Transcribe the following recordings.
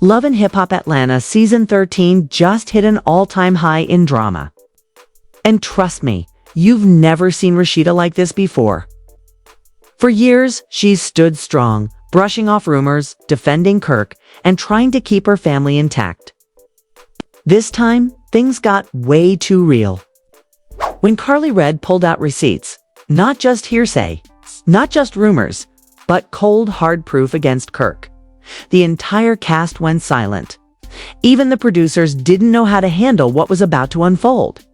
Love and Hip Hop Atlanta Season 13 just hit an all-time high in drama. And trust me, you've never seen Rasheeda like this before. For years, she's stood strong, brushing off rumors, defending Kirk, and trying to keep her family intact. This time, things got way too real. When Karlie Red pulled out receipts, not just hearsay, not just rumors, but cold hard proof against Kirk, the entire cast went silent. Even the producers didn't know how to handle what was about to unfold.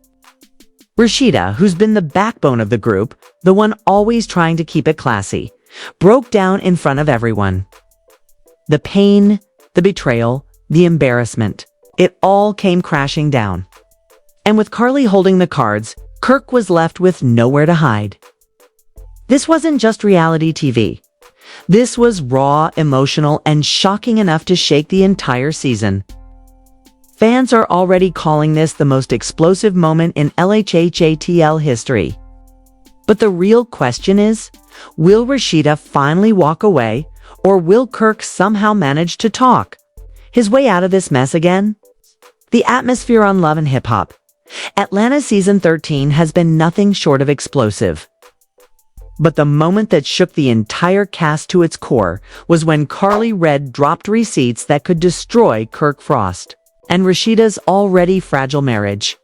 Rasheeda, who's been the backbone of the group, the one always trying to keep it classy, broke down in front of everyone. The pain, the betrayal, the embarrassment, it all came crashing down. And with Karlie holding the cards, Kirk was left with nowhere to hide. This wasn't just reality TV. This was raw, emotional, and shocking enough to shake the entire season. Fans are already calling this the most explosive moment in LHHATL history. But the real question is, will Rasheeda finally walk away, or will Kirk somehow manage to talk his way out of this mess again? The atmosphere on Love and Hip Hop Atlanta Season 13 has been nothing short of explosive. But the moment that shook the entire cast to its core was when Karlie Red dropped receipts that could destroy Kirk Frost and Rasheeda's already fragile marriage.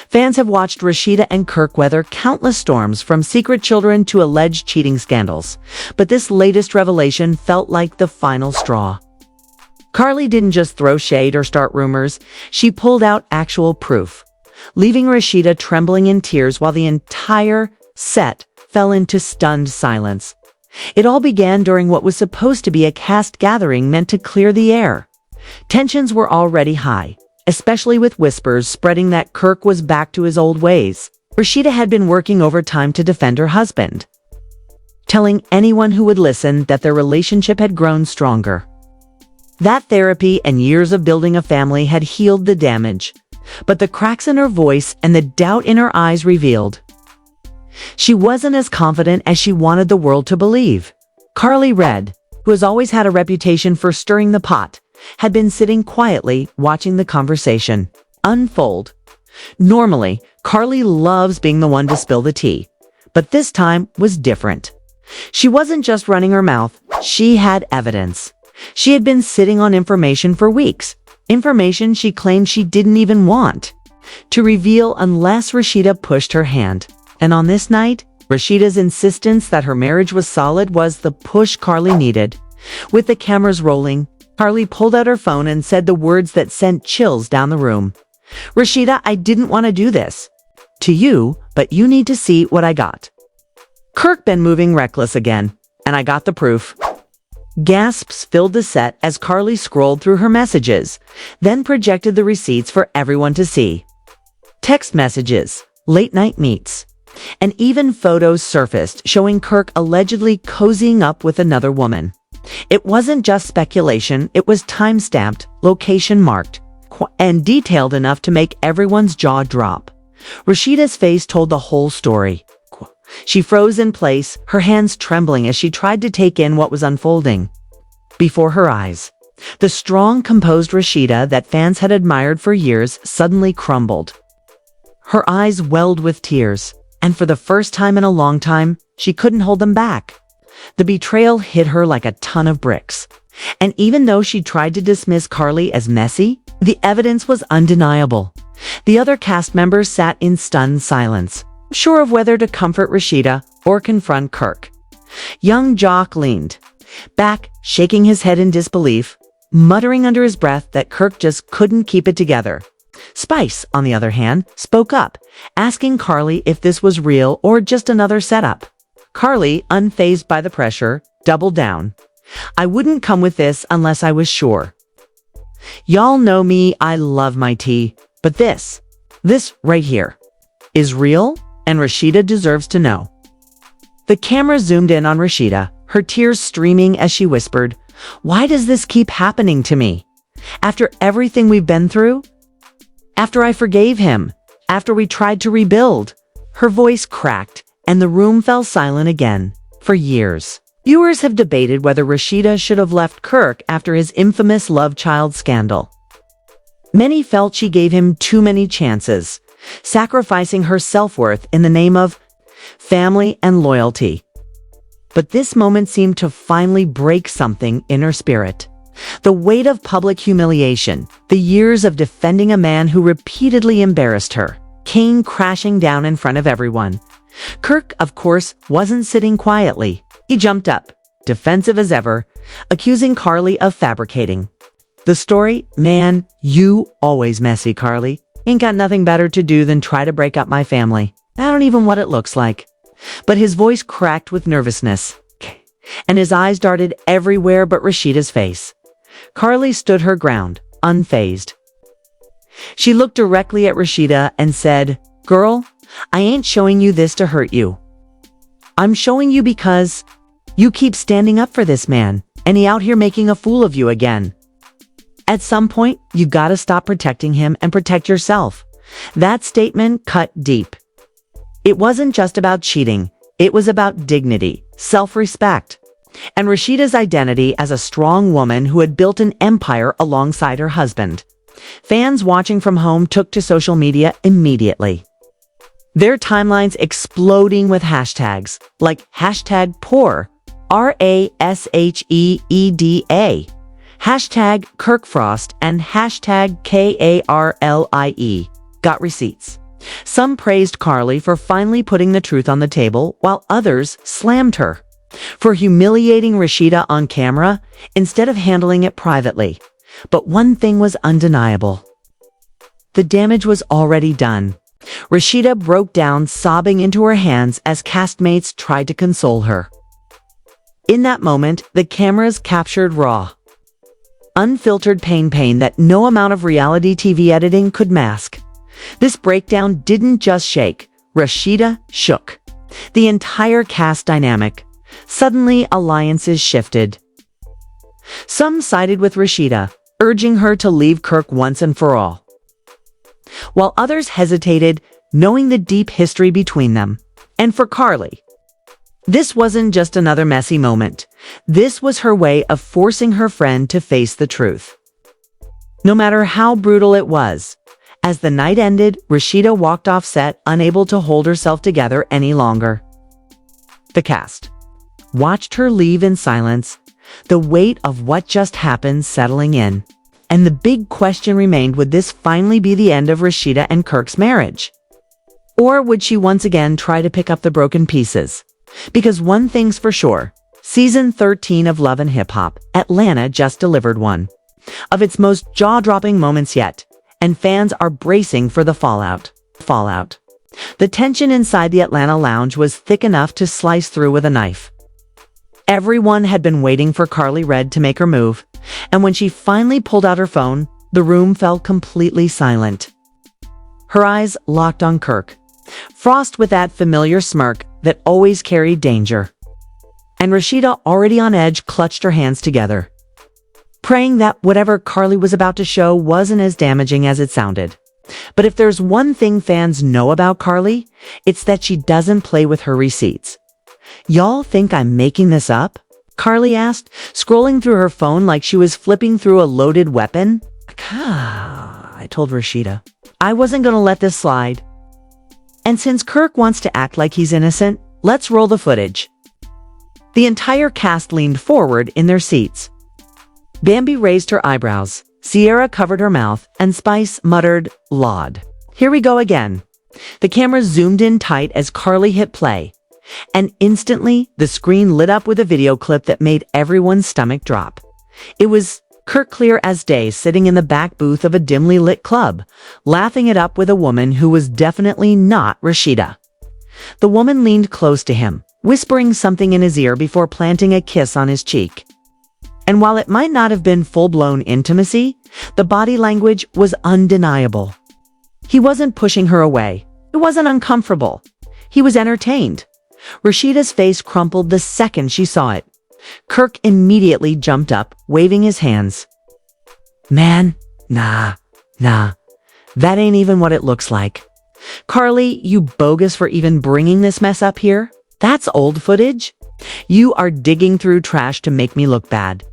Fans have watched Rasheeda and Kirk weather countless storms, from secret children to alleged cheating scandals. But this latest revelation felt like the final straw. Karlie didn't just throw shade or start rumors, she pulled out actual proof, leaving Rasheeda trembling in tears while the entire set fell into stunned silence. It all began during what was supposed to be a cast gathering meant to clear the air. Tensions were already high, especially with whispers spreading that Kirk was back to his old ways. Rasheeda had been working overtime to defend her husband, telling anyone who would listen that their relationship had grown stronger. That therapy and years of building a family had healed the damage, but the cracks in her voice and the doubt in her eyes revealed she wasn't as confident as she wanted the world to believe. Karlie Red, who has always had a reputation for stirring the pot, had been sitting quietly watching the conversation unfold. Normally, Karlie loves being the one to spill the tea, but this time was different. She wasn't just running her mouth, she had evidence. She had been sitting on information for weeks, information she claimed she didn't even want to reveal unless Rasheeda pushed her hand. And on this night, Rasheeda's insistence that her marriage was solid was the push Karlie needed. With the cameras rolling, Karlie pulled out her phone and said the words that sent chills down the room. "Rasheeda, I didn't want to do this to you, but you need to see what I got. Kirk been moving reckless again, and I got the proof." Gasps filled the set as Karlie scrolled through her messages, then projected the receipts for everyone to see. Text messages, late-night meets, and even photos surfaced showing Kirk allegedly cozying up with another woman. It wasn't just speculation, it was time-stamped, location-marked, and detailed enough to make everyone's jaw drop. Rasheeda's face told the whole story. She froze in place, her hands trembling as she tried to take in what was unfolding before her eyes. The strong, composed Rasheeda that fans had admired for years suddenly crumbled. Her eyes welled with tears, and for the first time in a long time, she couldn't hold them back. The betrayal hit her like a ton of bricks. And even though she tried to dismiss Karlie as messy, the evidence was undeniable. The other cast members sat in stunned silence, sure of whether to comfort Rasheeda or confront Kirk. Young Jock leaned back, shaking his head in disbelief, muttering under his breath that Kirk just couldn't keep it together. Spice, on the other hand, spoke up, asking Karlie if this was real or just another setup. Karlie, unfazed by the pressure, doubled down. "I wouldn't come with this unless I was sure. Y'all know me, I love my tea, but this right here, is real, and Rasheeda deserves to know." The camera zoomed in on Rasheeda, her tears streaming as she whispered, "Why does this keep happening to me? After everything we've been through? After I forgave him? After we tried to rebuild?" Her voice cracked, and the room fell silent again. For years, Viewers have debated whether Rasheeda should have left Kirk after his infamous love child scandal. Many felt she gave him too many chances, sacrificing her self-worth in the name of family and loyalty. But this moment seemed to finally break something in her spirit. The weight of public humiliation, the years of defending a man who repeatedly embarrassed her, came crashing down in front of everyone. Kirk, of course, wasn't sitting quietly. He jumped up, defensive as ever, accusing Karlie of fabricating. The story, man, you always messy, Karlie. Ain't got nothing better to do than try to break up my family. I don't even what it looks like. But his voice cracked with nervousness, and his eyes darted everywhere but Rasheeda's face. Karlie stood her ground, unfazed. She looked directly at Rasheeda and said, "Girl, I ain't showing you this to hurt you. I'm showing you because you keep standing up for this man, and he out here making a fool of you again. At some point, you gotta stop protecting him and protect yourself." That statement cut deep. It wasn't just about cheating, it was about dignity, self-respect, and Rasheeda's identity as a strong woman who had built an empire alongside her husband. Fans watching from home took to social media immediately. Their timelines exploding with hashtags like hashtag poor, RASHEEDA, hashtag Kirkfrost, and hashtag KARLIE, got receipts. Some praised Karlie for finally putting the truth on the table, while others slammed her for humiliating Rasheeda on camera instead of handling it privately. But one thing was undeniable. The damage was already done. Rasheeda broke down, sobbing into her hands as castmates tried to console her. In that moment, the cameras captured raw, unfiltered pain that no amount of reality TV editing could mask. This breakdown didn't just shake, Rasheeda shook. The entire cast dynamic. Suddenly, alliances shifted. Some sided with Rasheeda, urging her to leave Kirk once and for all, while others hesitated, knowing the deep history between them. And for Karlie, this wasn't just another messy moment. This was her way of forcing her friend to face the truth, no matter how brutal it was. As the night ended, Rasheeda walked off set, unable to hold herself together any longer. The cast watched her leave in silence, the weight of what just happened settling in. And the big question remained, would this finally be the end of Rasheeda and Kirk's marriage? Or would she once again try to pick up the broken pieces? Because one thing's for sure, Season 13 of Love and Hip Hop, Atlanta just delivered one of its most jaw-dropping moments yet, and fans are bracing for the fallout. The tension inside the Atlanta lounge was thick enough to slice through with a knife. Everyone had been waiting for Karlie Redd to make her move, and when she finally pulled out her phone, the room fell completely silent. Her eyes locked on Kirk, Frost with that familiar smirk that always carried danger. And Rasheeda, already on edge, clutched her hands together, praying that whatever Karlie was about to show wasn't as damaging as it sounded. But if there's one thing fans know about Karlie, it's that she doesn't play with her receipts. "Y'all think I'm making this up?" Karlie asked, scrolling through her phone like she was flipping through a loaded weapon. I told Rasheeda I wasn't gonna let this slide. And since Kirk wants to act like he's innocent, let's roll the footage. The entire cast leaned forward in their seats. Bambi raised her eyebrows, Sierra covered her mouth, and Spice muttered, "Laud." Here we go again. The camera zoomed in tight as Karlie hit play, and instantly the screen lit up with a video clip that made everyone's stomach drop. It was Kirk, clear as day, sitting in the back booth of a dimly lit club, laughing it up with a woman who was definitely not Rasheeda. The woman leaned close to him, whispering something in his ear before planting a kiss on his cheek. And while it might not have been full-blown intimacy, the body language was undeniable. He wasn't pushing her away. It wasn't uncomfortable. He was entertained. Rasheeda's face crumpled the second she saw it. Kirk immediately jumped up, waving his hands. "Man, nah, that ain't even what it looks like. Karlie, you bogus for even bringing this mess up here. That's old footage." You are digging through trash to make me look bad.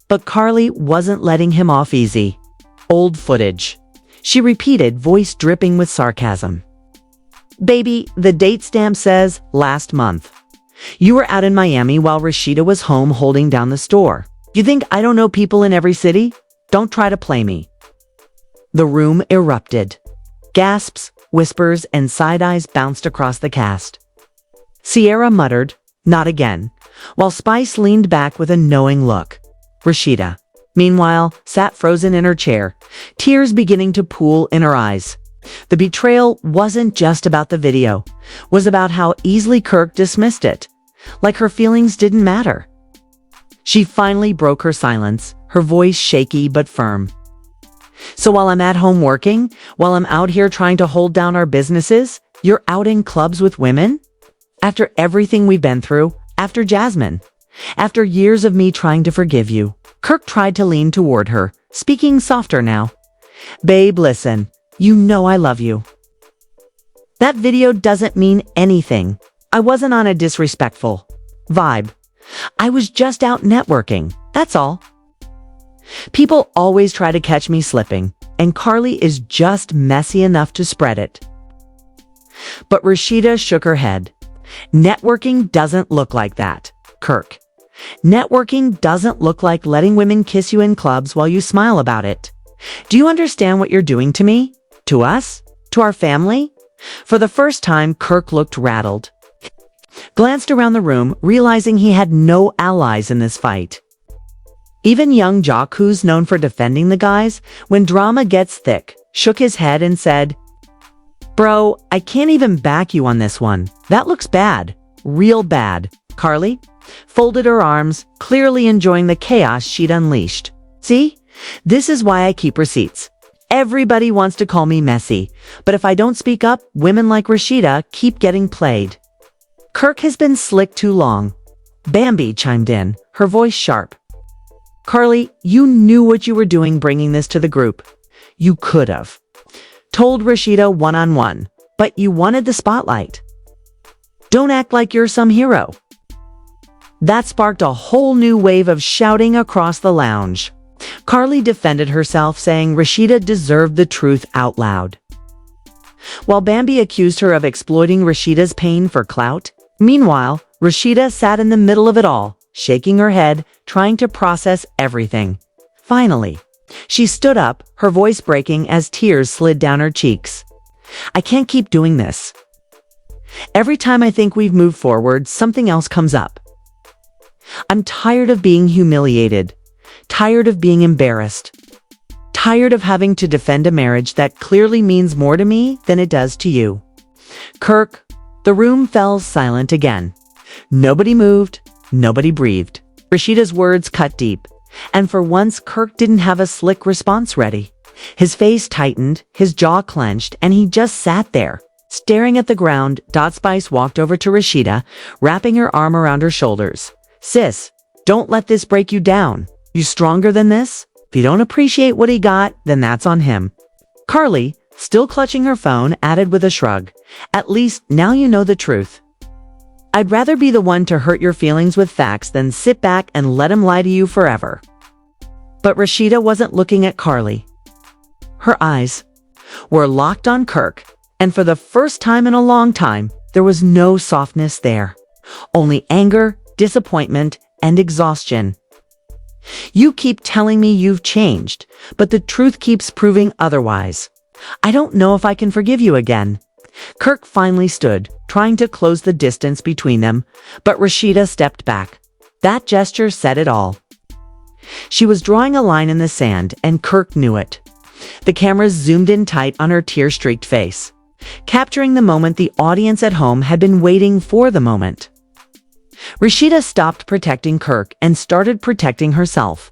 But Karlie wasn't letting him off easy. Old footage, she repeated, voice dripping with sarcasm. Baby, the date stamp says last month. You were out in Miami while Rasheeda was home holding down the store. You think I don't know people in every city? Don't try to play me. The room erupted. Gasps, whispers, and side eyes bounced across the cast. Sierra muttered, "Not again," while Spice leaned back with a knowing look. Rasheeda, meanwhile, sat frozen in her chair, tears beginning to pool in her eyes. The betrayal wasn't just about the video, was about how easily Kirk dismissed it, like her feelings didn't matter. She finally broke her silence, her voice shaky but firm. So while I'm at home working, while I'm out here trying to hold down our businesses, you're out in clubs with women? After everything we've been through, after Jasmine, after years of me trying to forgive you. Kirk tried to lean toward her, speaking softer now. Babe, listen, you know I love you. That video doesn't mean anything. I wasn't on a disrespectful vibe. I was just out networking, that's all. People always try to catch me slipping, and Karlie is just messy enough to spread it. But Rasheeda shook her head. Networking doesn't look like that, Kirk. Networking doesn't look like letting women kiss you in clubs while you smile about it. Do you understand what you're doing to me? To us? To our family? For the first time, Kirk looked rattled. Glanced around the room, realizing he had no allies in this fight. Even young Jock, who's known for defending the guys when drama gets thick, shook his head and said, Bro, I can't even back you on this one. That looks bad. Real bad. Karlie folded her arms, clearly enjoying the chaos she'd unleashed. See? This is why I keep receipts. Everybody wants to call me messy, but if I don't speak up, women like Rasheeda keep getting played. Kirk has been slick too long. Bambi chimed in, her voice sharp. Karlie, you knew what you were doing bringing this to the group. You could have told Rasheeda one-on-one, but you wanted the spotlight. Don't act like you're some hero. That sparked a whole new wave of shouting across the lounge. Karlie defended herself, saying Rasheeda deserved the truth out loud. While Bambi accused her of exploiting Rasheeda's pain for clout, meanwhile, Rasheeda sat in the middle of it all, shaking her head, trying to process everything. Finally, she stood up, her voice breaking as tears slid down her cheeks. I can't keep doing this. Every time I think we've moved forward, something else comes up. I'm tired of being humiliated, tired of being embarrassed, tired of having to defend a marriage that clearly means more to me than it does to you. Kirk, the room fell silent again. Nobody moved, nobody breathed. Rasheeda's words cut deep, and for once Kirk didn't have a slick response ready. His face tightened, his jaw clenched, and he just sat there, staring at the ground. Spice walked over to Rasheeda, wrapping her arm around her shoulders. Sis, don't let this break you down. You stronger than this? If you don't appreciate what he got, then that's on him. Karlie, still clutching her phone, added with a shrug. At least now you know the truth. I'd rather be the one to hurt your feelings with facts than sit back and let him lie to you forever. But Rasheeda wasn't looking at Karlie. Her eyes were locked on Kirk, and for the first time in a long time, there was no softness there. Only anger, disappointment, and exhaustion. You keep telling me you've changed, but the truth keeps proving otherwise. I don't know if I can forgive you again. Kirk finally stood, trying to close the distance between them, but Rasheeda stepped back. That gesture said it all. She was drawing a line in the sand, and Kirk knew it. The cameras zoomed in tight on her tear-streaked face, capturing the moment the audience at home had been waiting for. The moment Rasheeda stopped protecting Kirk and started protecting herself.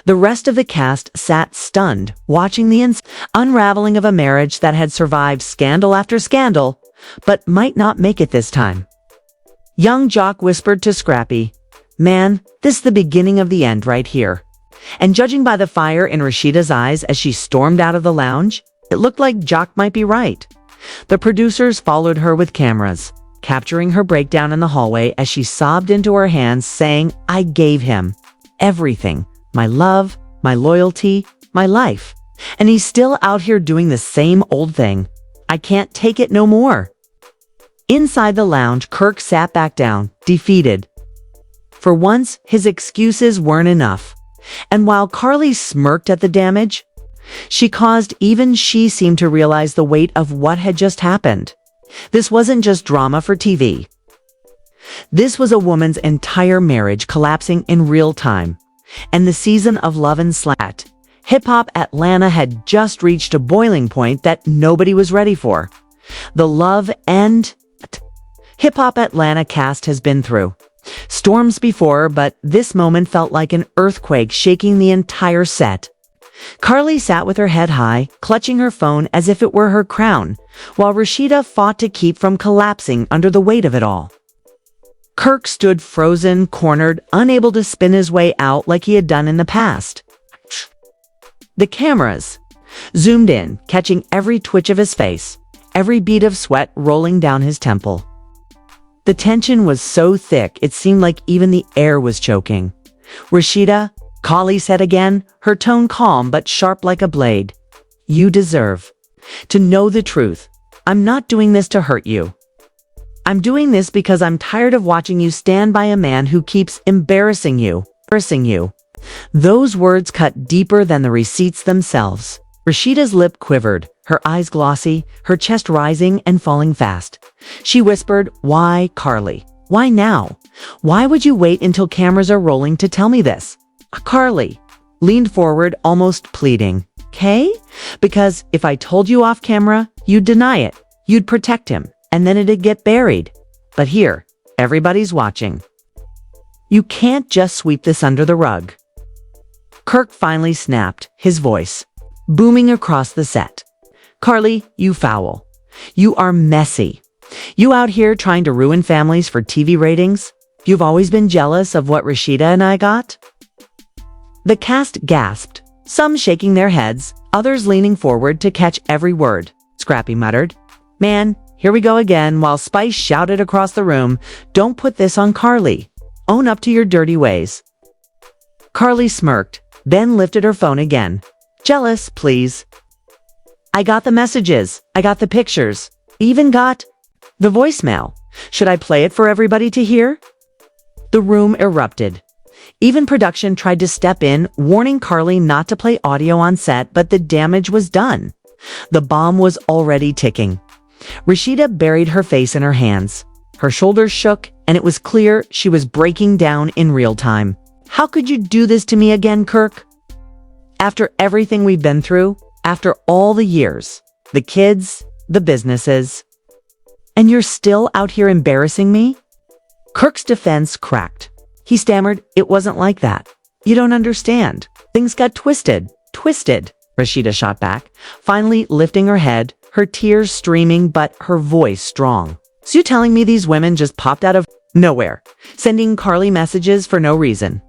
The rest of the cast sat stunned, watching the unraveling of a marriage that had survived scandal after scandal, but might not make it this time. Young Jock whispered to Scrappy, Man, this is the beginning of the end right here. And judging by the fire in Rasheeda's eyes as she stormed out of the lounge, it looked like Jock might be right. The producers followed her with cameras, capturing her breakdown in the hallway as she sobbed into her hands, saying, "I gave him everything, my love, my loyalty, my life. And he's still out here doing the same old thing. I can't take it no more." Inside the lounge, Kirk sat back down, defeated. For once, his excuses weren't enough. And while Karlie smirked at the damage she caused, even she seemed to realize the weight of what had just happened. This wasn't just drama for TV. This was a woman's entire marriage collapsing in real time. And the season of Love and Slat, Hip-Hop Atlanta had just reached a boiling point that nobody was ready for. The Love and Hip-Hop Atlanta cast has been through storms before, but this moment felt like an earthquake shaking the entire set. Karlie sat with her head high, clutching her phone as if it were her crown, while Rasheeda fought to keep from collapsing under the weight of it all. Kirk stood frozen, cornered, unable to spin his way out like he had done in the past. The cameras zoomed in, catching every twitch of his face, every bead of sweat rolling down his temple. The tension was so thick it seemed like even the air was choking. "Rasheeda," Karlie said again, her tone calm but sharp like a blade. "You deserve to know the truth. I'm not doing this to hurt you. I'm doing this because I'm tired of watching you stand by a man who keeps embarrassing you. Those words cut deeper than the receipts themselves. Rasheeda's lip quivered, her eyes glossy, her chest rising and falling fast. She whispered, "Why, Karlie? Why now? Why would you wait until cameras are rolling to tell me this?" Karlie leaned forward, almost pleading. "Okay? Because if I told you off camera, you'd deny it. You'd protect him, and then it'd get buried. But here, everybody's watching. You can't just sweep this under the rug." Kirk finally snapped, his voice booming across the set. "Karlie, you foul. You are messy. You out here trying to ruin families for TV ratings? You've always been jealous of what Rasheeda and I got?" The cast gasped, some shaking their heads, others leaning forward to catch every word. Scrappy muttered, "Man, here we go again," while Spice shouted across the room, "Don't put this on Karlie. Own up to your dirty ways." Karlie smirked, then lifted her phone again. "Jealous, please. I got the messages. I got the pictures. Even got the voicemail. Should I play it for everybody to hear?" The room erupted. Even production tried to step in, warning Karlie not to play audio on set, but the damage was done. The bomb was already ticking. Rasheeda buried her face in her hands. Her shoulders shook, and it was clear she was breaking down in real time. "How could you do this to me again, Kirk? After everything we've been through, after all the years, the kids, the businesses, and you're still out here embarrassing me?" Kirk's defense cracked. He stammered, "It wasn't like that. You don't understand. Things got twisted." Rasheeda shot back, finally lifting her head, her tears streaming but her voice strong. "So you telling me these women just popped out of nowhere, sending Karlie messages for no reason?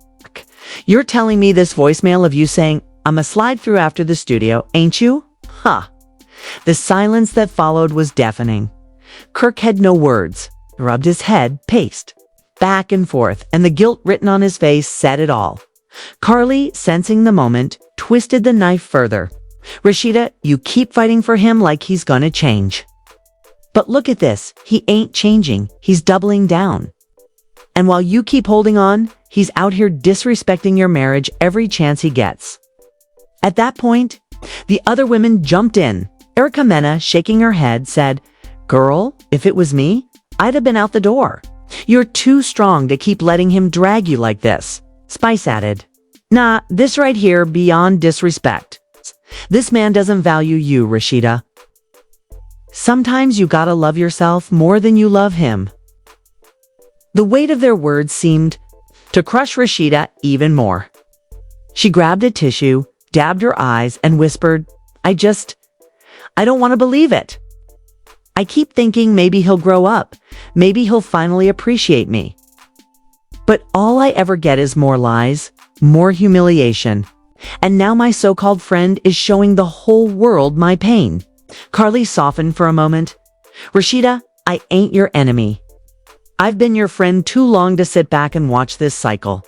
You're telling me this voicemail of you saying, 'I'ma slide through after the studio,' ain't you?" The silence that followed was deafening. Kirk had no words, rubbed his head, paced back and forth, and the guilt written on his face said it all. Karlie, sensing the moment, twisted the knife further. "Rasheeda, you keep fighting for him like he's gonna change. But look at this, he ain't changing, he's doubling down. And while you keep holding on, he's out here disrespecting your marriage every chance he gets." At that point, the other women jumped in. Erica Mena, shaking her head, said, "Girl, if it was me, I'd have been out the door. You're too strong to keep letting him drag you like this." Spice added, "Nah, this right here beyond disrespect. This man doesn't value you, Rasheeda. Sometimes you gotta love yourself more than you love him." The weight of their words seemed to crush Rasheeda even more. She grabbed a tissue, dabbed her eyes, and whispered, I don't want to believe it. I keep thinking maybe he'll grow up. Maybe he'll finally appreciate me. But all I ever get is more lies, more humiliation. And now my so-called friend is showing the whole world my pain." Karlie softened for a moment. "Rasheeda, I ain't your enemy. I've been your friend too long to sit back and watch this cycle.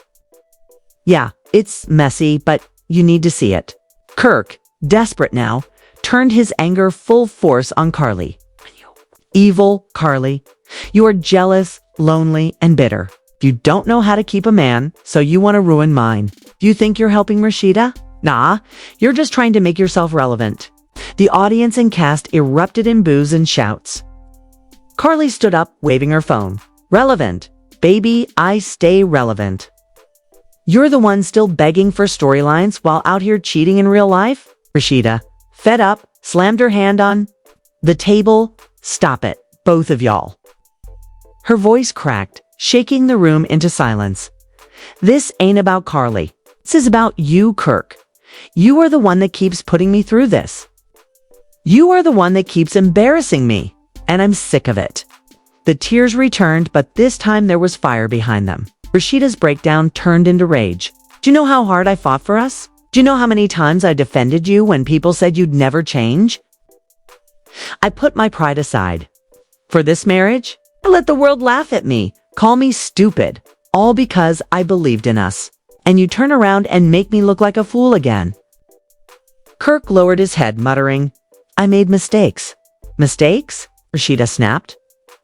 Yeah, it's messy, but you need to see it. Kirk, desperate now, turned his anger full force on Karlie. Evil Karlie, you are jealous, lonely, and bitter. You don't know how to keep a man, so you want to ruin mine. Do you think you're helping Rasheeda? Nah, you're just trying to make yourself relevant. The audience and cast erupted in boos and shouts. Karlie stood up, waving her phone. Relevant. Baby, I stay relevant. You're the one still begging for storylines while out here cheating in real life? Rasheeda, fed up, slammed her hand on the table. Stop it, both of y'all. Her voice cracked, shaking the room into silence. This ain't about Karlie. This is about you, Kirk. You are the one that keeps putting me through this. You are the one that keeps embarrassing me, and I'm sick of it. The tears returned, but this time there was fire behind them. Rasheeda's breakdown turned into rage. Do you know how hard I fought for us? Do you know how many times I defended you when people said you'd never change? I put my pride aside. For this marriage, I let the world laugh at me, call me stupid, all because I believed in us. And you turn around and make me look like a fool again. Kirk lowered his head, muttering, I made mistakes. Mistakes? Rasheeda snapped.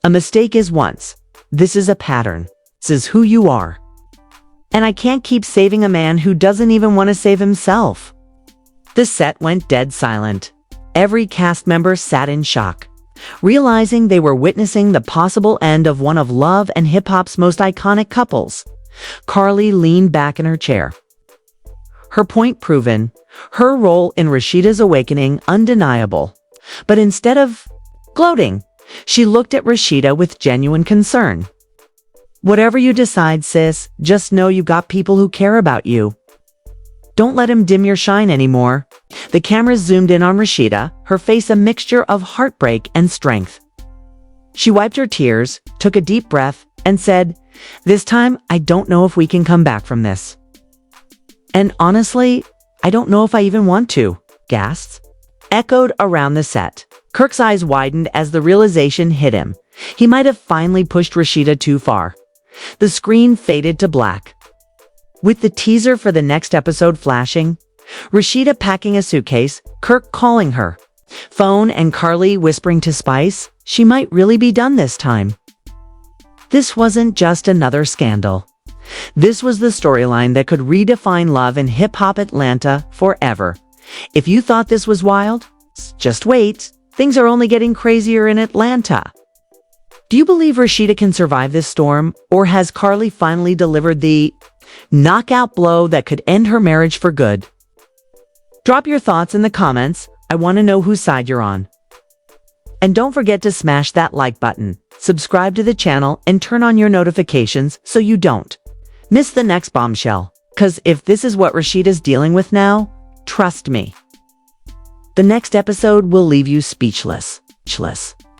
A mistake is once. This is a pattern. This is who you are. And I can't keep saving a man who doesn't even want to save himself. The set went dead silent. Every cast member sat in shock, realizing they were witnessing the possible end of one of love and hip-hop's most iconic couples. Karlie leaned back in her chair. Her point proven, her role in Rasheeda's awakening undeniable. But instead of gloating, she looked at Rasheeda with genuine concern. Whatever you decide, sis, just know you got people who care about you. Don't let him dim your shine anymore. The cameras zoomed in on Rasheeda, her face a mixture of heartbreak and strength. She wiped her tears, took a deep breath, and said, This time, I don't know if we can come back from this. And honestly, I don't know if I even want to. Gasps echoed around the set. Kirk's eyes widened as the realization hit him. He might have finally pushed Rasheeda too far. The screen faded to black. With the teaser for the next episode flashing, Rasheeda packing a suitcase, Kirk calling her, phone and Karlie whispering to Spice, she might really be done this time. This wasn't just another scandal. This was the storyline that could redefine love in hip-hop Atlanta forever. If you thought this was wild, just wait. Things are only getting crazier in Atlanta. Do you believe Rasheeda can survive this storm, or has Karlie finally delivered the knockout blow that could end her marriage for good? Drop your thoughts in the comments. I want to know whose side you're on. And don't forget to smash that like button, subscribe to the channel, and turn on your notifications so you don't miss the next bombshell. Because if this is what Rasheeda's dealing with now, trust me, the next episode will leave you speechless.